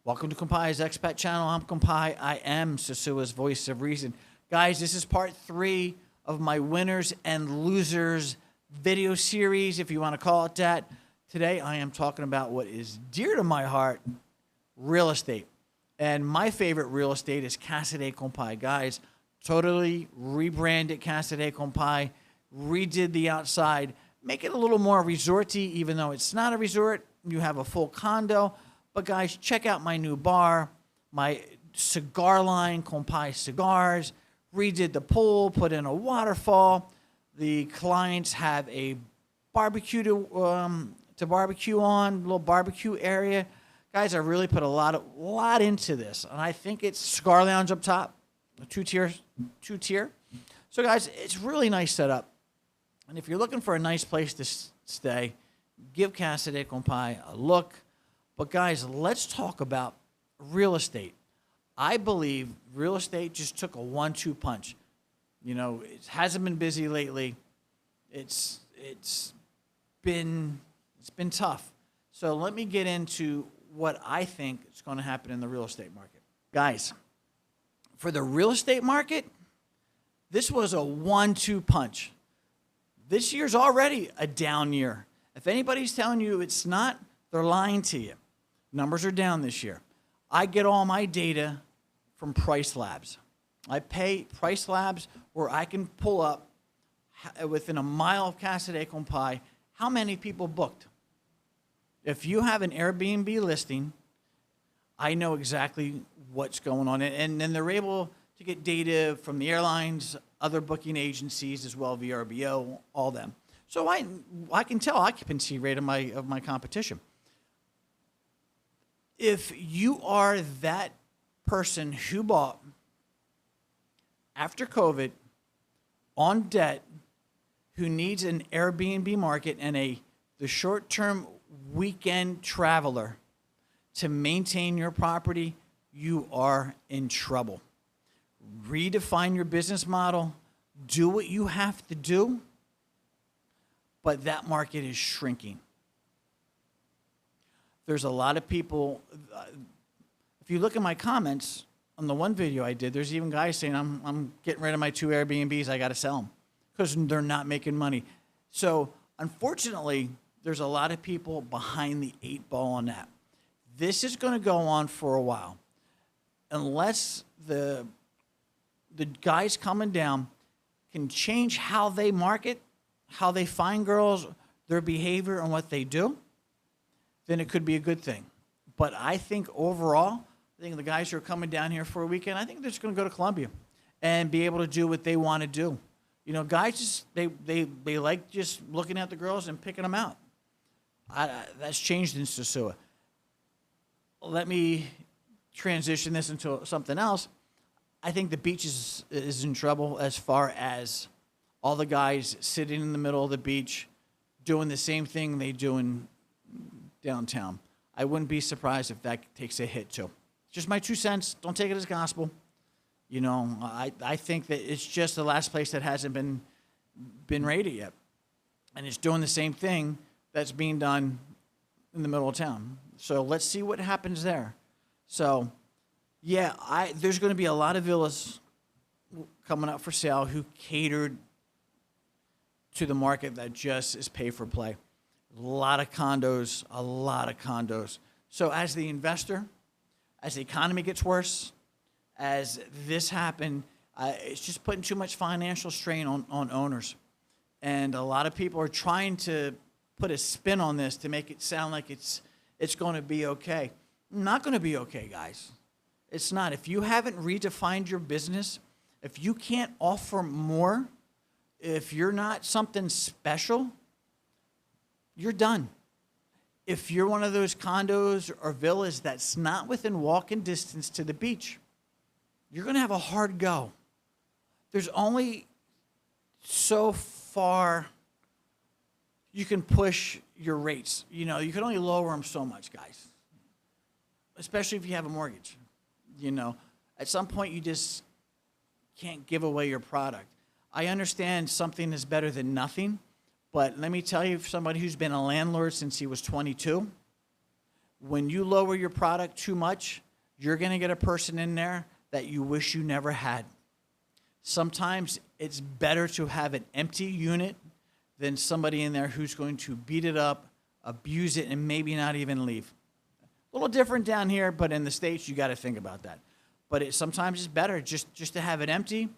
Welcome to Compai's Expat Channel. I'm Compai. I am Sosua's voice of reason. Guys, this is part 3 of my winners and losers video series, if you want to call it that. Today, I am talking about what is dear to my heart, real estate. And my favorite real estate is Casa de Compai. Guys, totally rebranded Casa de Compai, redid the outside, make it a little more resorty, even though it's not a resort. You have a full condo. But guys, check out my new bar, my cigar line, Compai cigars, redid the pool, put in a waterfall. The clients have a barbecue to barbecue on, little barbecue area. Guys, I really put a lot into this, and I think it's cigar lounge up top, two tier. So guys, it's really nice setup. And if you're looking for a nice place to stay, give Casa de Compai a look. But guys, let's talk about real estate. I believe real estate just took a 1-2 punch. You know, it hasn't been busy lately. It's been tough. So let me get into what I think is going to happen in the real estate market. Guys, for the real estate market, this was a 1-2 punch. This year's already a down year. If anybody's telling you it's not, they're lying to you. Numbers are down this year. I get all my data from Price Labs. I pay Price Labs where I can pull up within a mile of Casa de Compai how many people booked. If you have an Airbnb listing, I know exactly what's going on. And then they're able to get data from the airlines, other booking agencies as well, VRBO, all them. So I can tell occupancy rate of my competition. If you are that person who bought after COVID on debt, who needs an Airbnb market and the short-term weekend traveler to maintain your property, you are in trouble. Redefine your business model. Do what you have to do, but that market is shrinking. There's a lot of people, if you look at my comments on the one video I did, there's even guys saying, I'm getting rid of my 2 Airbnbs, I got to sell them because they're not making money. So unfortunately, there's a lot of people behind the 8 ball on that. This is going to go on for a while. Unless the guys coming down can change how they market, how they find girls, their behavior and what they do, then it could be a good thing. But I think overall, I think the guys who are coming down here for a weekend, I think they're just going to go to Colombia and be able to do what they want to do. You know, guys just they like just looking at the girls and picking them out. That's changed in Sosua. Let me transition this into something else. I think the beach is in trouble as far as all the guys sitting in the middle of the beach doing the same thing they do in downtown. I wouldn't be surprised if that takes a hit too. Just my 2 cents. Don't take it as gospel. You know, I think that it's just the last place that hasn't been rated yet. And it's doing the same thing that's being done in the middle of town. So let's see what happens there. So, yeah, there's going to be a lot of villas coming up for sale who catered to the market that just is pay for play. A lot of condos. So as the investor, as the economy gets worse, as this happened, it's just putting too much financial strain on owners. And a lot of people are trying to put a spin on this to make it sound like it's going to be okay. Not going to be okay, guys. It's not. If you haven't redefined your business, if you can't offer more, if you're not something special, you're done. If you're one of those condos or villas that's not within walking distance to the beach, you're going to have a hard go. There's only so far you can push your rates. You know, you can only lower them so much, guys, especially if you have a mortgage. You know, at some point you just can't give away your product. I understand something is better than nothing, but let me tell you, somebody who's been a landlord since he was 22, When you lower your product too much, you're going to get a person in there that you wish you never had. Sometimes it's better to have an empty unit than somebody in there who's going to beat it up, abuse it, and maybe not even leave. A little different down here, but in the States, you got to think about that. But sometimes it's better just to have it empty,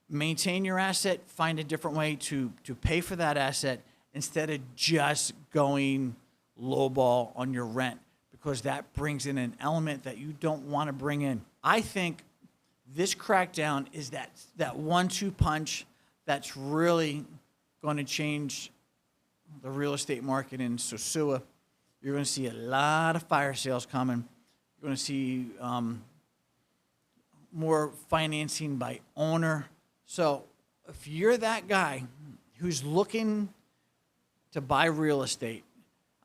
maintain your asset, find a different way to pay for that asset instead of just going lowball on your rent, because that brings in an element that you don't want to bring in. I think this crackdown is that 1-2 punch that's really going to change the real estate market in Sosua. You're going to see a lot of fire sales coming. You're going to see more financing by owner. So if you're that guy who's looking to buy real estate,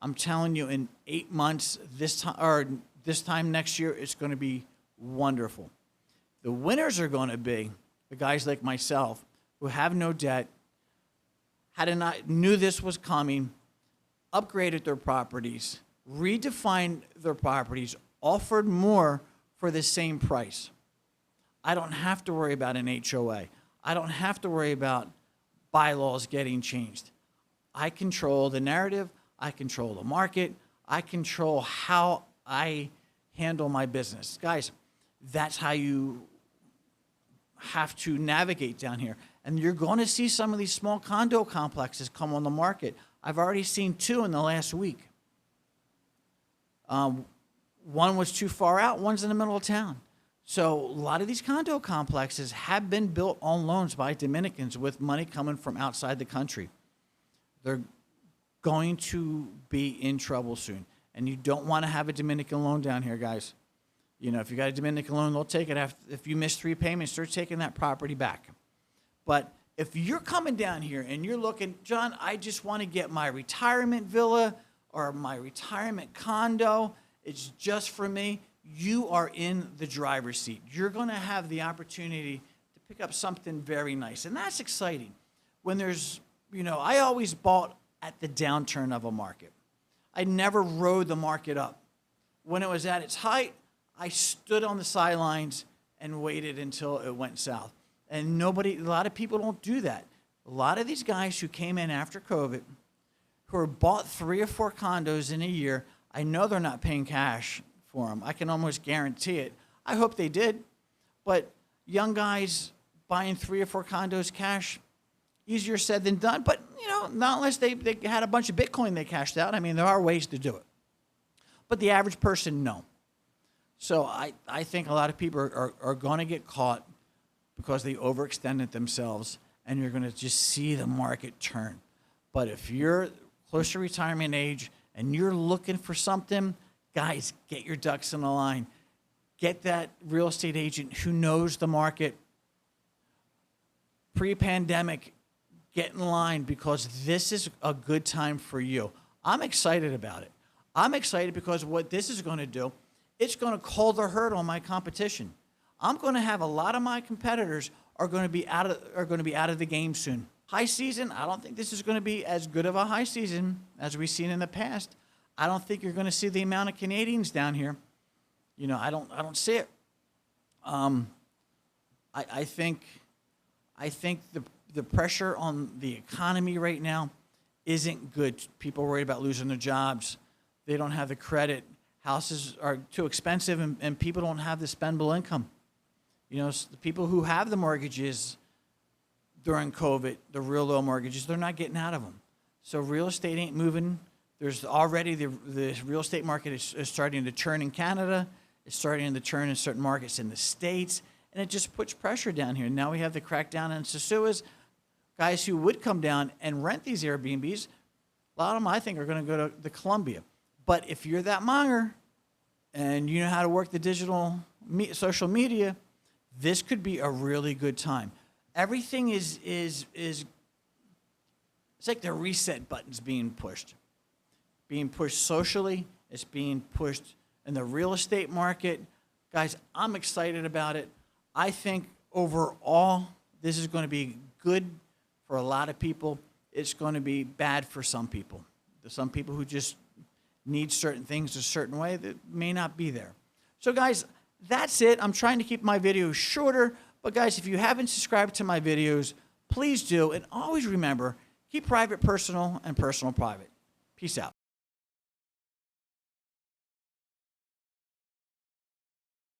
I'm telling you, in 8 months, this time next year, it's going to be wonderful. The winners are going to be the guys like myself who have no debt, knew this was coming, upgraded their properties, redefined their properties, offered more for the same price. I don't have to worry about an HOA. I don't have to worry about bylaws getting changed. I control the narrative. I control the market. I control how I handle my business. Guys, that's how you have to navigate down here. And you're going to see some of these small condo complexes come on the market. I've already seen 2 in the last week. One was too far out, one's in the middle of town. So a lot of these condo complexes have been built on loans by Dominicans with money coming from outside the country. They're going to be in trouble soon. And you don't want to have a Dominican loan down here, guys. You know, if you got a Dominican loan, they'll take it if you miss 3 payments, they're taking that property back. But if you're coming down here and you're looking, John, I just want to get my retirement villa or my retirement condo, it's just for me, you are in the driver's seat. You're going to have the opportunity to pick up something very nice. And that's exciting. When there's, you know, I always bought at the downturn of a market. I never rode the market up. When it was at its height, I stood on the sidelines and waited until it went south. And a lot of people don't do that. A lot of these guys who came in after COVID, who are bought 3 or 4 condos in a year, I know they're not paying cash for them. I can almost guarantee it. I hope they did. But young guys buying 3 or 4 condos cash, easier said than done. But, you know, not unless they had a bunch of Bitcoin they cashed out. I mean, there are ways to do it. But the average person, no. So I think a lot of people are going to get caught because they overextended themselves, and you're going to just see the market turn. But if you're close to retirement age and you're looking for something, guys, get your ducks in a line. Get that real estate agent who knows the market. Pre-pandemic, get in line, because this is a good time for you. I'm excited about it. I'm excited because what this is going to do, it's going to call the herd on my competition. I'm going to have a lot of my competitors are going to be out of the game soon. High season, I don't think this is going to be as good of a high season as we've seen in the past. I don't think you're going to see the amount of Canadians down here. You know, I don't see it. I think the pressure on the economy right now isn't good. People are worried about losing their jobs. They don't have the credit. Houses are too expensive, and people don't have the spendable income. You know, the people who have the mortgages during COVID, the real low mortgages, they're not getting out of them. So real estate ain't moving. There's already the real estate market is starting to turn in Canada. It's starting to turn in certain markets in the States, and it just puts pressure down here. Now we have the crackdown in Sosua's. Guys who would come down and rent these Airbnbs, a lot of them, I think, are going to go to the Columbia. But if you're that monger and you know how to work the social media, this could be a really good time. Everything is it's like the reset button's being pushed socially. It's being pushed in the real estate market. Guys, I'm excited about it. I think overall this is going to be good for a lot of people. It's going to be bad for some people. There's some people who just needs certain things a certain way that may not be there. So guys, that's it. I'm trying to keep my videos shorter, but guys, if you haven't subscribed to my videos, please do. And always remember, keep private personal and personal private. Peace out.